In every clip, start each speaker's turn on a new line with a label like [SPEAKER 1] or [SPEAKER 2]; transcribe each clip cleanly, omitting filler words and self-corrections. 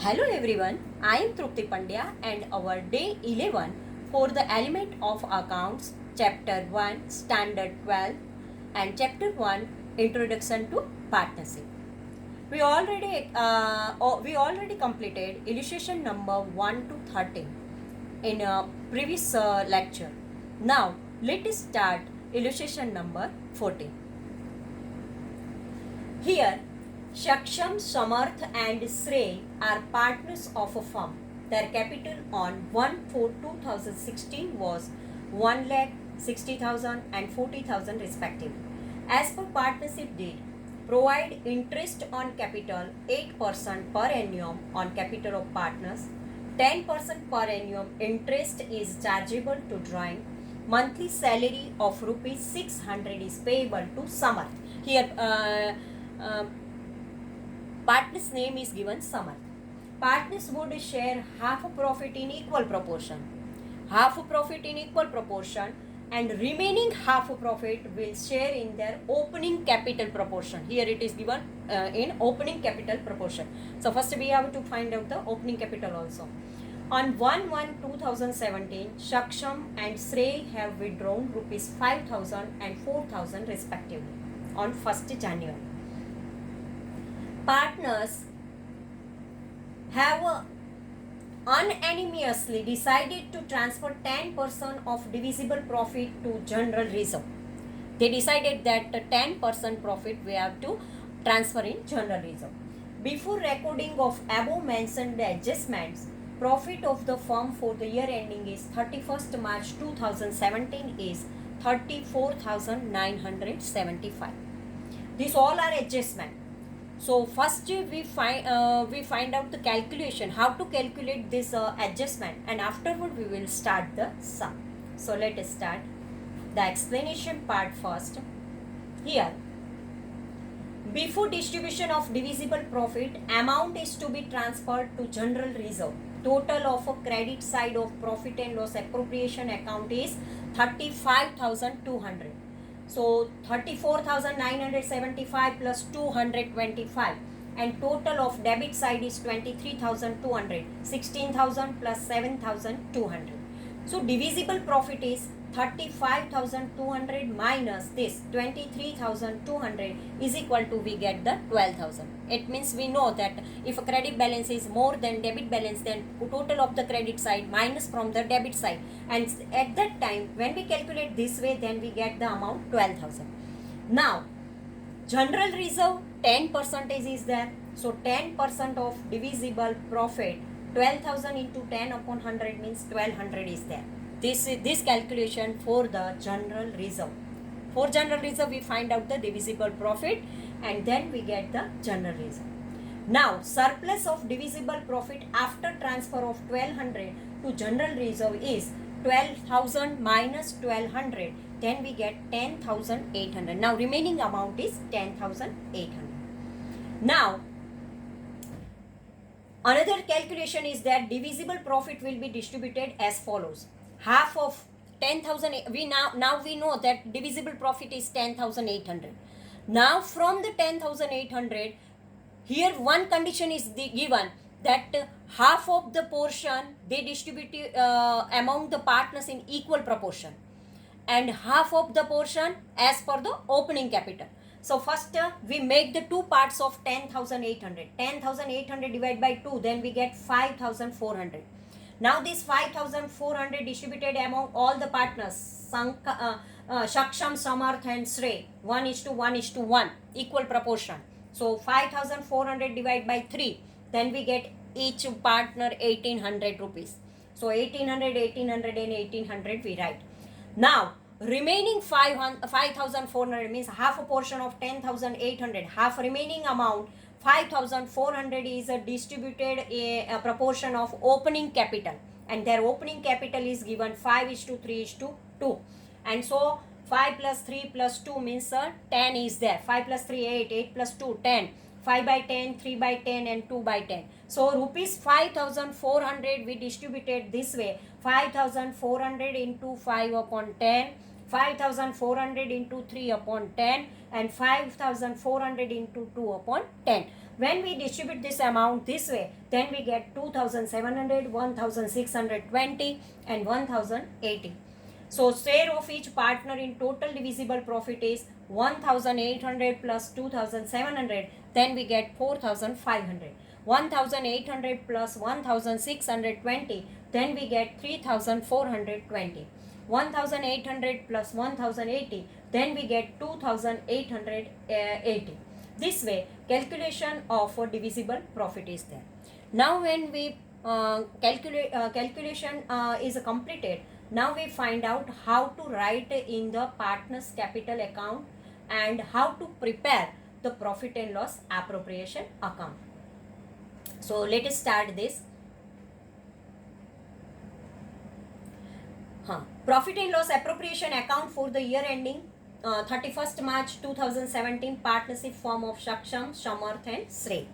[SPEAKER 1] Hello everyone, I am Trupti Pandya and our day 11 for the element of accounts chapter 1 standard 12 and chapter 1 introduction to partnership. We already completed illustration number 1 to 13 in a previous lecture. Now let us start illustration number 14. Here, Shaksham, Samarth and Shrey are partners of a firm. Their capital on 1/4/2016 was 1,60,000 and 40,000 respectively. As per partnership deed, provide interest on capital 8% per annum on capital of partners. 10% per annum interest is chargeable to drawing. Monthly salary of rupees 600 is payable to Samarth. Here, partner's name is given Samarth. Partners would share half a profit in equal proportion. Half a profit in equal proportion and remaining half a profit will share in their opening capital proportion. Here it is given in opening capital proportion. So first we have to find out the opening capital also. On 1/1/2017, Shaksham and Shrey have withdrawn rupees 5,000 and 4,000 respectively on 1st January. Partners have unanimously decided to transfer 10% of divisible profit to general reserve. They decided that 10% profit we have to transfer in general reserve. Before recording of above mentioned adjustments, profit of the firm for the year ending is 31st March 2017 is 34,975. These all are adjustment. So first we find out the calculation, how to calculate this adjustment, and afterward we will start the sum. So let us start the explanation part first. Here, before distribution of divisible profit, amount is to be transferred to general reserve. Total of a credit side of profit and loss appropriation account is 35,200. So 34,975 plus 225, and total of debit side is 23,200, 16,000 plus 7,200. So divisible profit is 35,200 minus this 23,200 is equal to, we get the 12,000. It means we know that if a credit balance is more than debit balance, then total of the credit side minus from the debit side, and at that time when we calculate this way, then we get the amount 12,000. Now general reserve 10% is there, so 10% of divisible profit, 12,000 into 10 upon 100 means 1200 is there. This calculation for the general reserve. For general reserve we find out the divisible profit and then we get the general reserve. Now surplus of divisible profit after transfer of 1200 to general reserve is 12,000 minus 1200, then we get 10,800. Now remaining amount is 10,800. Now another calculation is that divisible profit will be distributed as follows. Half of 10,000, we now we know that divisible profit is 10,800. Now from the 10,800, here one condition is given, that half of the portion they distribute among the partners in equal proportion, and half of the portion as per the opening capital. So first we make the two parts of 10,800. 10,800 divided by 2, then we get 5,400. Now this 5,400 distributed among all the partners, Shaksham, Samarth and Shrey, 1:1:1, equal proportion. So 5,400 divided by 3, then we get each partner 1,800 rupees. So 1,800, 1,800 and 1,800 we write. Now remaining 5,400 means half a portion of 10,800, half remaining amount 5,400 is distributed a proportion of opening capital, and their opening capital is given 5:3:2, and so 5 plus 3 plus 2 means 10 is there. 5 plus 3 8, 8 plus 2 10, 5 by 10, 3 by 10 and 2 by 10. So rupees 5,400 we distributed this way, 5,400 into 5 upon 10, 5,400 into 3 upon 10 and 5,400 into 2 upon 10. When we distribute this amount this way, then we get 2,700, 1,620 and 1,080. So share of each partner in total divisible profit is 1,800 plus 2,700, then we get 4,500. 1,800 plus 1,620, then we get 3,420. 1,800 plus 1,080, then we get 2,880. This way, calculation of a divisible profit is there. Now, when we calculation is completed, now we find out how to write in the partner's capital account and how to prepare the profit and loss appropriation account. So let us start this. Profit and loss appropriation account for the year ending 31st March 2017, partnership form of Saksham, Samarth and Shrey.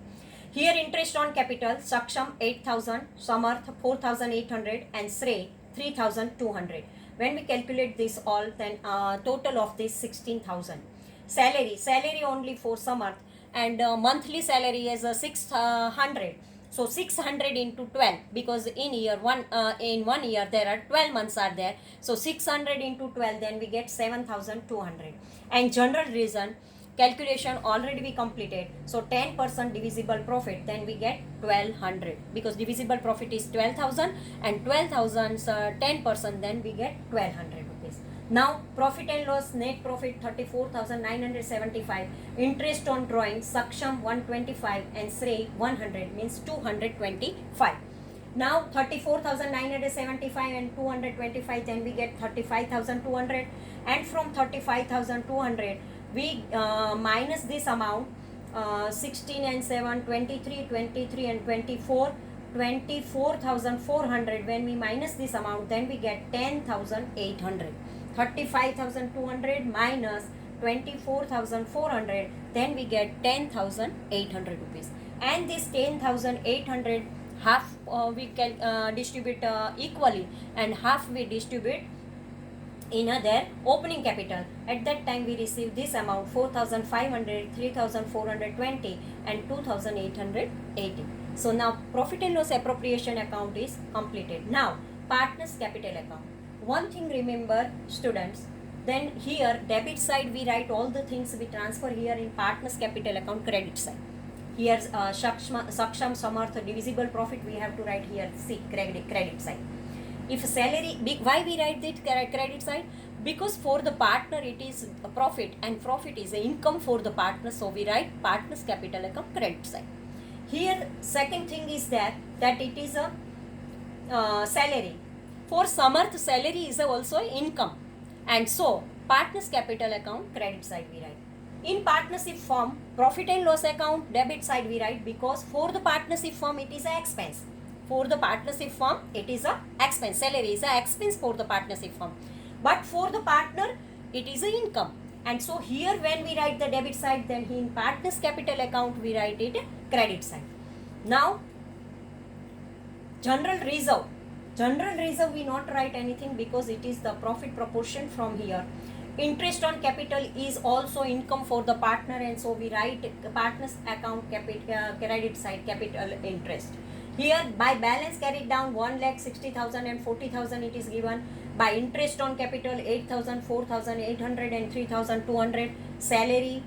[SPEAKER 1] Here interest on capital, Saksham 8,000, Samarth 4,800 and Shrey 3,200. When we calculate this all, then total of this 16,000. Salary only for Samarth, and monthly salary is 600. So 600 into 12, because in one year there are 12 months are there. So 600 into 12, then we get 7,200. And general reason calculation already we completed. So 10% divisible profit, then we get 1,200, because divisible profit is 12,000 and 12,000 10%, then we get 1,200 rupees. Now profit and loss, net profit 34,975, interest on drawing Saksham 125 and Shrey 100, means 225. Now 34,975 and 225, then we get 35,200, and from 35,200 we minus this amount 16 and 7, 23, 23 and 24, 24,400. When we minus this amount, then we get 10,800. 35,200 minus 24,400, then we get 10,800 rupees. And this 10,800, half we can distribute equally, and half we distribute in their opening capital. At that time we receive this amount 4,500, 3,420 and 2,880. So now profit and loss appropriation account is completed. Now partners capital account. One thing remember students, then here debit side we write all the things we transfer here in partners capital account. Credit side, here Saksham, Samarth divisible profit we have to write here, see credit side. If salary, why we write that credit side? Because for the partner it is a profit, and profit is a income for the partner, so we write partners capital account credit side. Here second thing is that it is a salary. For Samarth, salary is also income, and so partners capital account credit side we write. In partnership firm, profit and loss account debit side we write, because for the partnership firm it is an expense. For the partnership firm it is a expense. Salary is a expense for the partnership firm, but for the partner it is a income. And so here when we write the debit side, then in partners capital account we write it credit side. Now general reserve we not write anything, because it is the profit proportion from here. Interest on capital is also income for the partner, and so we write partners account credit side capital interest. Here by balance carried down 1,60,000 and 40,000 it is given. By interest on capital 8,000, 4,800 and 3,200. Salary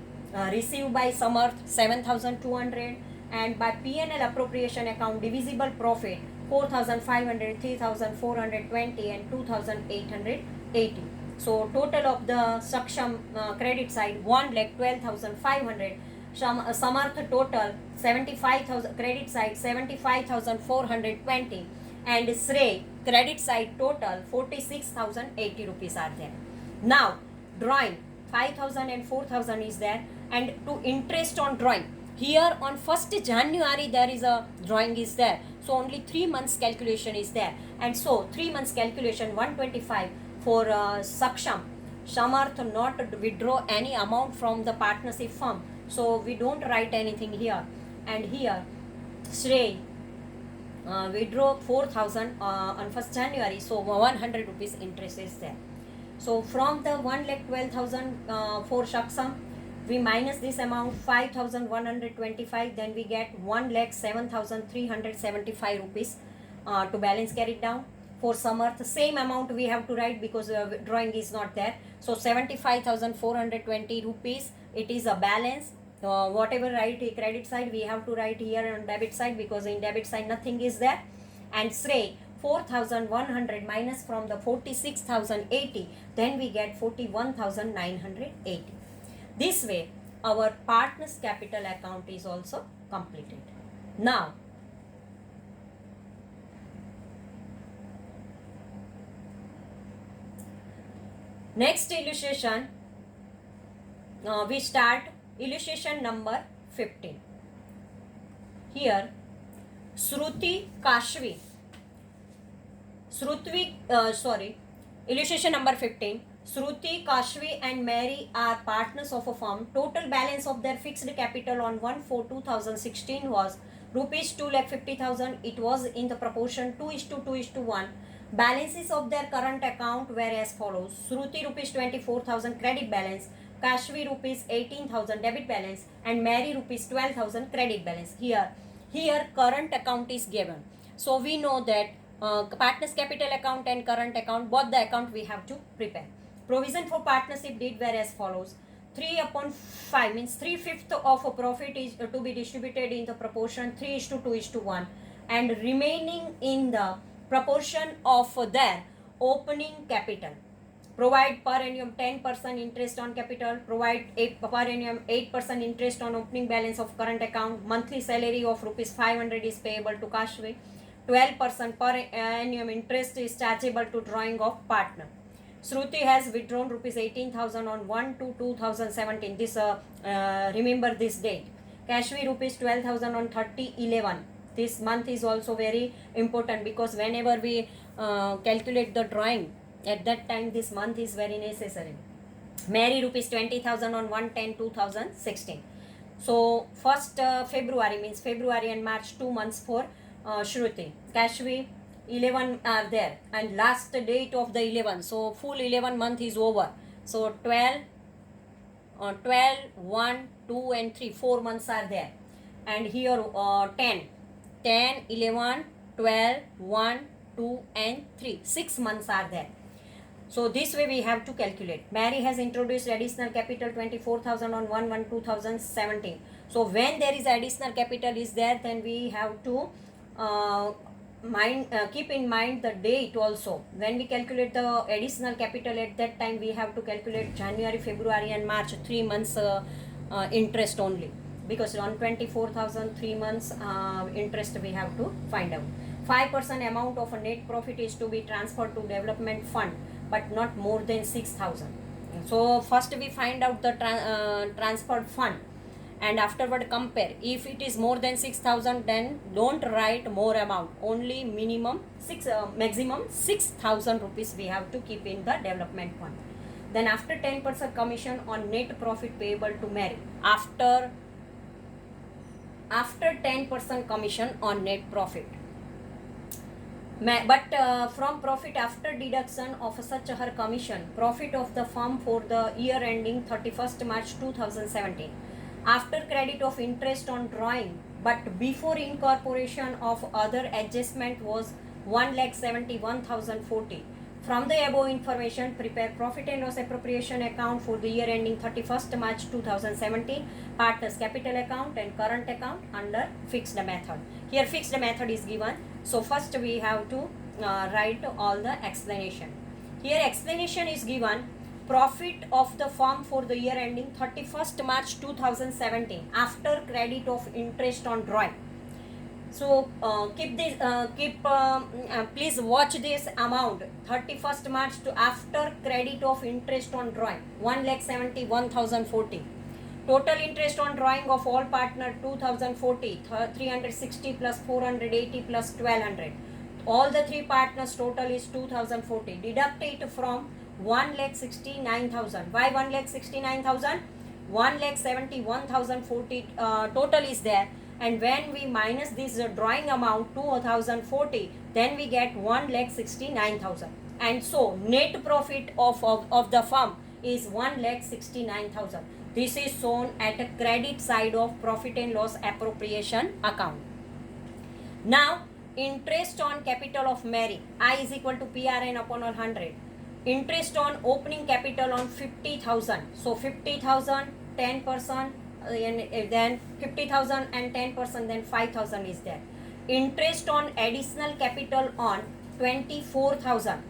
[SPEAKER 1] received by Samarth 7,200, and by P&L appropriation account divisible profit 4,500, 3,420 and 2,880. So total of the Saksham credit side 1,12,500. Samarth total 75,000 credit side 75,420, and Shrey credit side total 46,080 rupees are there. Now drawing 5,000 and 4,000 is there, and to interest on drawing, here on 1st January there is a drawing is there, so only 3 months calculation is there, and so 3 months calculation 125 for Saksham. Samarth not withdraw any amount from the partnership firm, so we don't write anything here. And here Shrey withdraw 4,000 on 1st January, so 100 rupees interest is there. So from the 1,12,000 for Saksham, we minus this amount 5,125, then we get 1,07,375 rupees to balance carried down. For Samarth, same amount we have to write because drawing is not there. So 75,420 rupees, it is a balance. Whatever write credit side, we have to write here on debit side because in debit side nothing is there. And Shrey 4,100 minus from the 46,080, then we get 41,980. This way our partners capital account is also completed. Now next illustration, we start illustration number 15. Here Shruti Kashvi, illustration number 15. Shruti, Kashvi and Mary are partners of a firm. Total balance of their fixed capital on 1/4/2016 was rupees 2,50,000. It was in the proportion 2:2:1. Balances of their current account were as follows. Shruti rupees 24,000 credit balance, Kashvi rupees 18,000 debit balance and Mary rupees 12,000 credit balance. Here current account is given. So we know that partners capital account and current account, both the account we have to prepare. Provision for partnership deed were as follows. 3/5 means 3/5 of a profit is to be distributed in the proportion 3:2:1 and remaining in the proportion of their opening capital. Provide per annum 10% interest on capital, provide per annum 8% interest on opening balance of current account. Monthly salary of rupees 500 is payable to Kashvi. 12% per annum interest is chargeable to drawing of partner. Shruti has withdrawn rupees 18,000 on 1/2/2017. This remember this date. Kashvi rupees 12,000 on 30/11. This month is also very important because whenever we calculate the drawing, at that time this month is very necessary. Mary rupees 20,000 on 1/10/2016. So first February means February and March, 2 months for Shruti. Kashvi 11 are there and last date of the 11, so full 11 month is over. So 12, 1, 2 and 3, 4 months are there. And here 10, 11, 12, 1, 2 and 3, 6 months are there. So this way we have to calculate. Mary has introduced additional capital 24,000 on 1/1/2017. So when there is additional capital is there, then we have to keep in mind the date also. When we calculate the additional capital, at that time we have to calculate January, February and March, 3 months interest only, because on 24,000 3 months interest we have to find out. 5% amount of a net profit is to be transferred to development fund, but not more than 6,000. So first we find out the transferred fund and afterward compare. If it is more than 6,000, then don't write more amount, only maximum 6,000 rupees we have to keep in the development fund. Then after 10% commission on net profit payable to Mary, after 10% commission on net profit, but from profit after deduction of such her commission, profit of the firm for the year ending 31st March 2017, after credit of interest on drawing but before incorporation of other adjustment was 1,71,040. From the above information, prepare profit and loss appropriation account for the year ending 31st March 2017, partners capital account and current account under fixed method. Here fixed method is given. So first we have to write all the explanation. Here explanation is given. Profit of the firm for the year ending 31st March 2017 after credit of interest on drawing. So please watch this amount. 31st March to after credit of interest on drawing 1,71,040. Total interest on drawing of all partner 2,040, 360 plus 480 plus 1,200. All the three partners total is 2,040. Deduct it from 1,69,000. Why 1,69,000? 1,71,040 total is there, and when we minus this drawing amount 2,040, then we get 1,69,000, and so net profit of the firm is 1,69,000. This is shown at a credit side of profit and loss appropriation account. Now, interest on capital of Mary, I is equal to PRN upon 100. Interest on opening capital on 50,000. So 50,000, 10%, and then 50,000 and 10%, then 5,000 is there. Interest on additional capital on 24,000.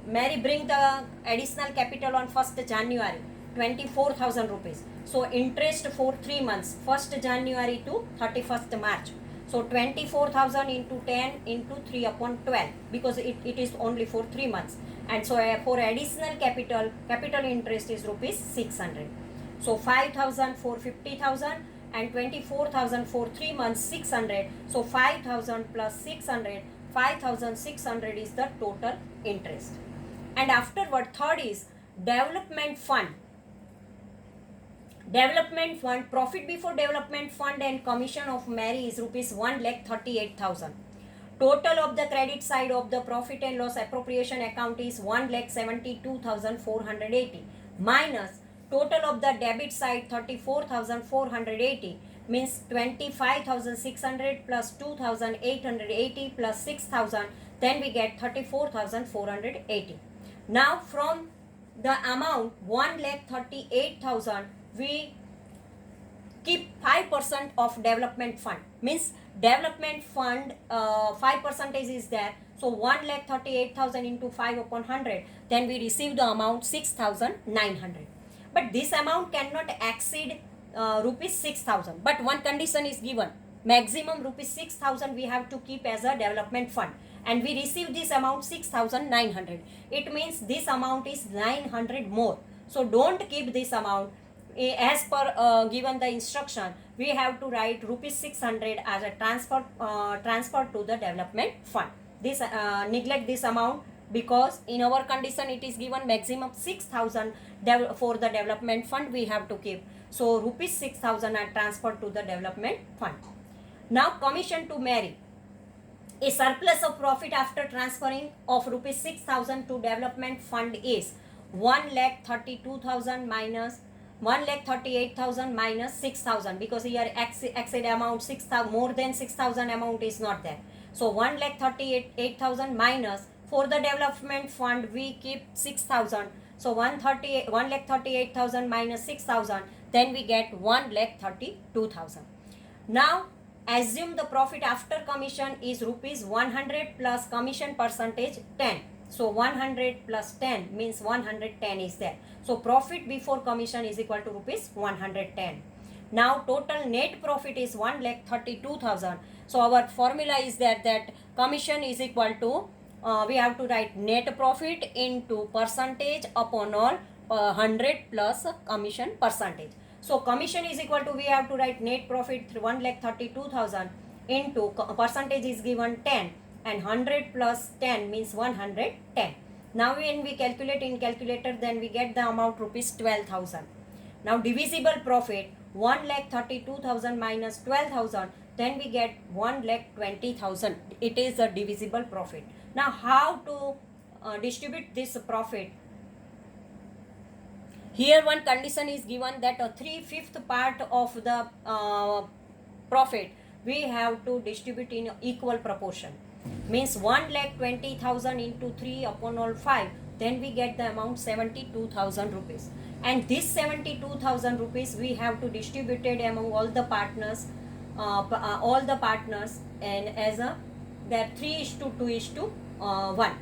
[SPEAKER 1] Mary bring the additional capital on 1st January, 24,000 rupees. So interest for 3 months, 1st January to 31st March. So 24,000 into 10 into 3 upon 12, because it is only for 3 months. And so for additional capital interest is rupees 600. So 5,000 for 50,000 and 24,000 for 3 months, 600. So 5,000 plus 600, 5,600 is the total interest. And afterward, third is development fund. Development fund, profit before development fund and commission of Mary is rupees 1,38,000. Total of the credit side of the profit and loss appropriation account is 1,72,480 minus total of the debit side 34,480, means 25,600 plus 2,880 plus 6,000, then we get 34,480. Now from the amount 1,38,000, we keep 5% of development fund, means development fund 5% is there. So 1,38,000 into 5 upon 100, then we receive the amount 6,900. But this amount cannot exceed rupees 6,000. But one condition is given, maximum rupees 6,000 we have to keep as a development fund, and we receive this amount 6,900. It means this amount is 900 more. So don't keep this amount. As per given the instruction, we have to write rupees 600 as a transfer to the development fund. This neglect this amount, because in our condition it is given maximum 6,000 for the development fund we have to keep. So rupees 6,000 are transferred to the development fund. Now commission to Mary. A surplus of profit after transferring of rupees 6,000 to development fund is 1,32,000 minus 1,38,000 minus 6,000, because here exceed amount 6,000, more than 6,000 amount is not there. So 1,38,000 minus, for the development fund we keep 6,000. So 1,38,000 minus 6,000, then we get 1,32,000. Now assume the profit after commission is rupees 100 plus commission percentage 10. So 100 plus 10 means 110 is there. So profit before commission is equal to rupees 110. Now total net profit is 1,32,000. So our formula is that commission is equal to, we have to write net profit into percentage upon all 100 plus commission percentage. So commission is equal to, we have to write net profit 1,32,000 into percentage is given 10, and 100 plus 10 means 110. Now when we calculate in calculator, then we get the amount rupees 12,000. Now divisible profit 1,32,000 minus 12,000, then we get 1,20,000. It is a divisible profit. Now how to distribute this profit? Here one condition is given that a 3/5 part of the profit we have to distribute in equal proportion. Means 1,20,000 into 3 upon all 5, then we get the amount 72,000 rupees. And this 72,000 rupees we have to distribute it among all the partners, and as a, there 3:2:1.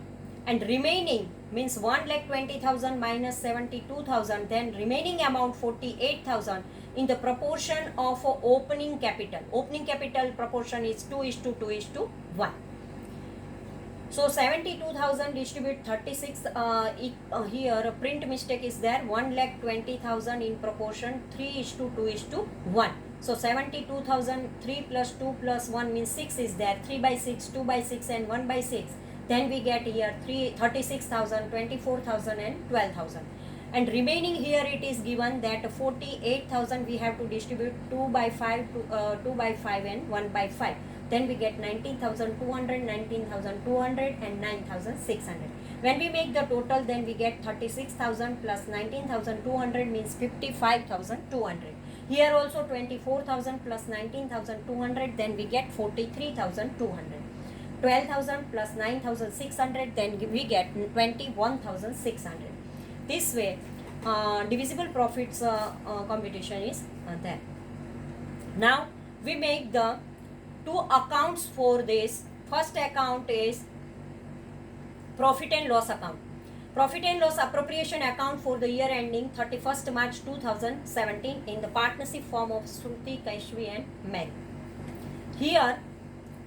[SPEAKER 1] And remaining means 1,20,000 minus 72,000, then remaining amount 48,000 in the proportion of opening capital. Opening capital proportion is 2:2:1. So 72,000 distribute 36, here a print mistake is there, 1,20,000 in proportion 3:2:1. So 72,000, 3 plus 2 plus 1 means 6 is there, 3/6, 2/6 and 1/6. Then we get here 36,000, 24,000 and 12,000. And remaining here it is given that 48,000 we have to distribute 2/5 and 1/5. then we get 19,200, 19,200 and 9,600. When we make the total, then we get 36,000 plus 19,200 means 55,200. Here also 24,000 plus 19,200, then we get 43,200. 12,000 plus 9,600, then we get 21,600. This way, divisible profits computation is there. Now we make the two accounts for this. First account is profit and loss account. Profit and loss appropriation account for the year ending 31st March 2017 in the partnership form of Shruti, Keshvi and Mary. Here,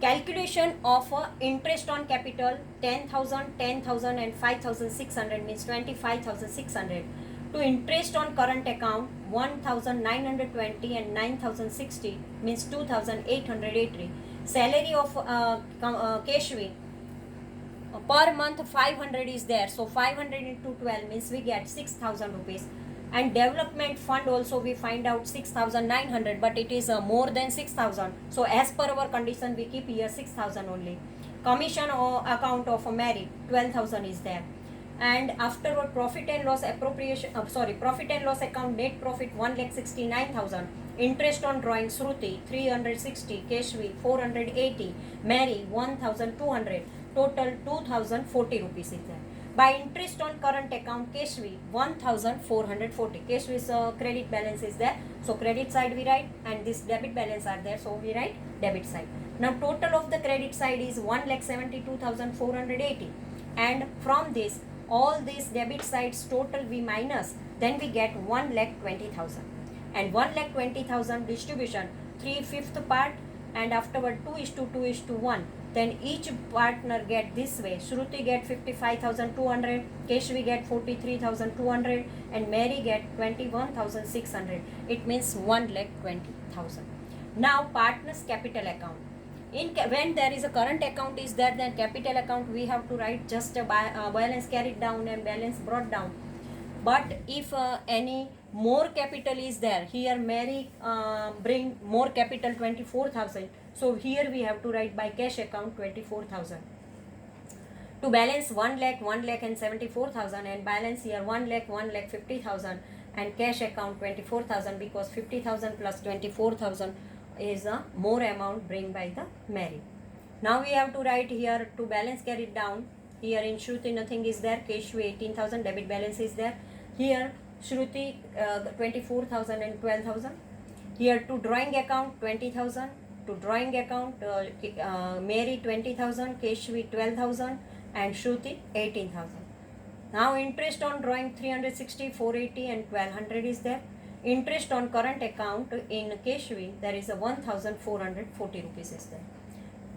[SPEAKER 1] calculation of interest on capital 10,000, 10,000 and 5,600 means 25,600. To interest on current account 1,920 and 9,060 means 2,880. Salary of Keshvi per month 500 is there, so 500 into 12 means we get 6,000 rupees. And development fund also we find out 6,900, but it is more than 6,000, so as per our condition we keep here 6,000 only. Commission account of Mary 12,000 is there. And afterward profit and loss appropriation profit and loss account net profit 1,69,000. Interest on drawing Shruti 360, Keshvi 480, Mary 1,200, total 2,040 rupees is there. By interest on current account Keshvi 1,440. Keshvi's credit balance is there, so credit side we write, and this debit balance are there, so we write debit side. Now total of the credit side is 1,72,480, and from this all these debit sides total we minus, then we get 1,20,000. And 1,20,000 distribution 3/5 part, and afterward 2:2:1. Then each partner get this way. Shruti get 55,200, Keshvi get 43,200 and Mary get 21,600. It means 1,20,000. Now partners capital account. When there is a current account is there, then capital account we have to write just a balance carried down and balance brought down. But if any more capital is there, here Mary bring more capital 24,000. So here we have to write by cash account 24,000. To balance 1 lakh, 1 lakh and 74,000, and balance here 1 lakh, 1,50,000 and cash account 24,000, because 50,000 plus 24,000 is a more amount bring by the Mary. Now we have to write here to balance carried down. Here in Shruti nothing is there, Keshvi 18,000, debit balance is there. Here Shruti 24,000 and 12,000. Here to drawing account 20,000. To drawing account Mary 20,000, Keshvi 12,000 and Shruti 18,000. Now interest on drawing 360, 480 and 1,200 is there. Interest on current account in Keshvi there is a 1,440 rupees is there.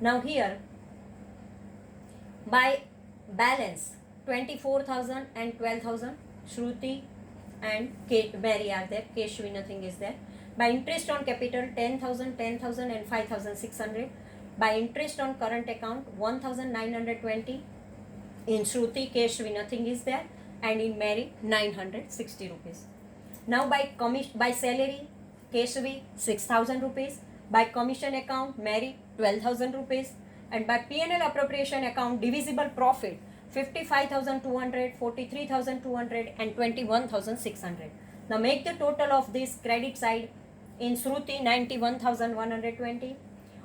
[SPEAKER 1] Now here by balance 24,000 and 12,000, Shruti and Mary are there, Keshvi nothing is there. By interest on capital 10,000, 10,000 and 5,600. By interest on current account 1,920. In Shruti, Keshvi nothing is there, and in Mary 960 rupees. Now by salary Keshvi 6,000 rupees. By commission account Mary 12,000 rupees. And by P&L appropriation account divisible profit 55,200, 43,200 and 21,600. Now make the total of this credit side. In Shruti 91,120.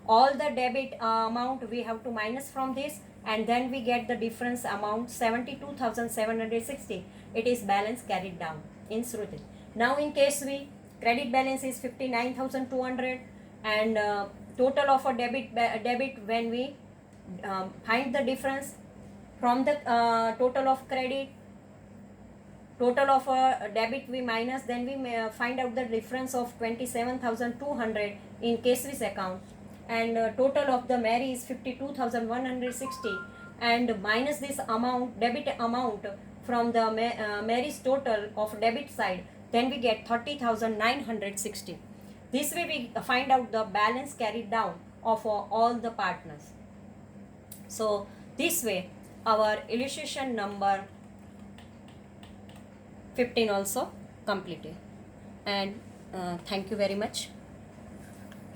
[SPEAKER 1] All the debit amount we have to minus from this, and then we get the difference amount 72,760. It is balance carried down in Shruti. Now in Keshvi credit balance is 59,200, and total of a debit when we find the difference from the total of credit, total of debit we minus, then we may find out the difference of 27,200 in Keshvi's account, and total of the Mary is 52,160, and minus this amount, debit amount from the Mary's total of debit side, then we get 30,960. This way we find out the balance carried down of all the partners. So this way our illustration number 15 also completed, and thank you very much.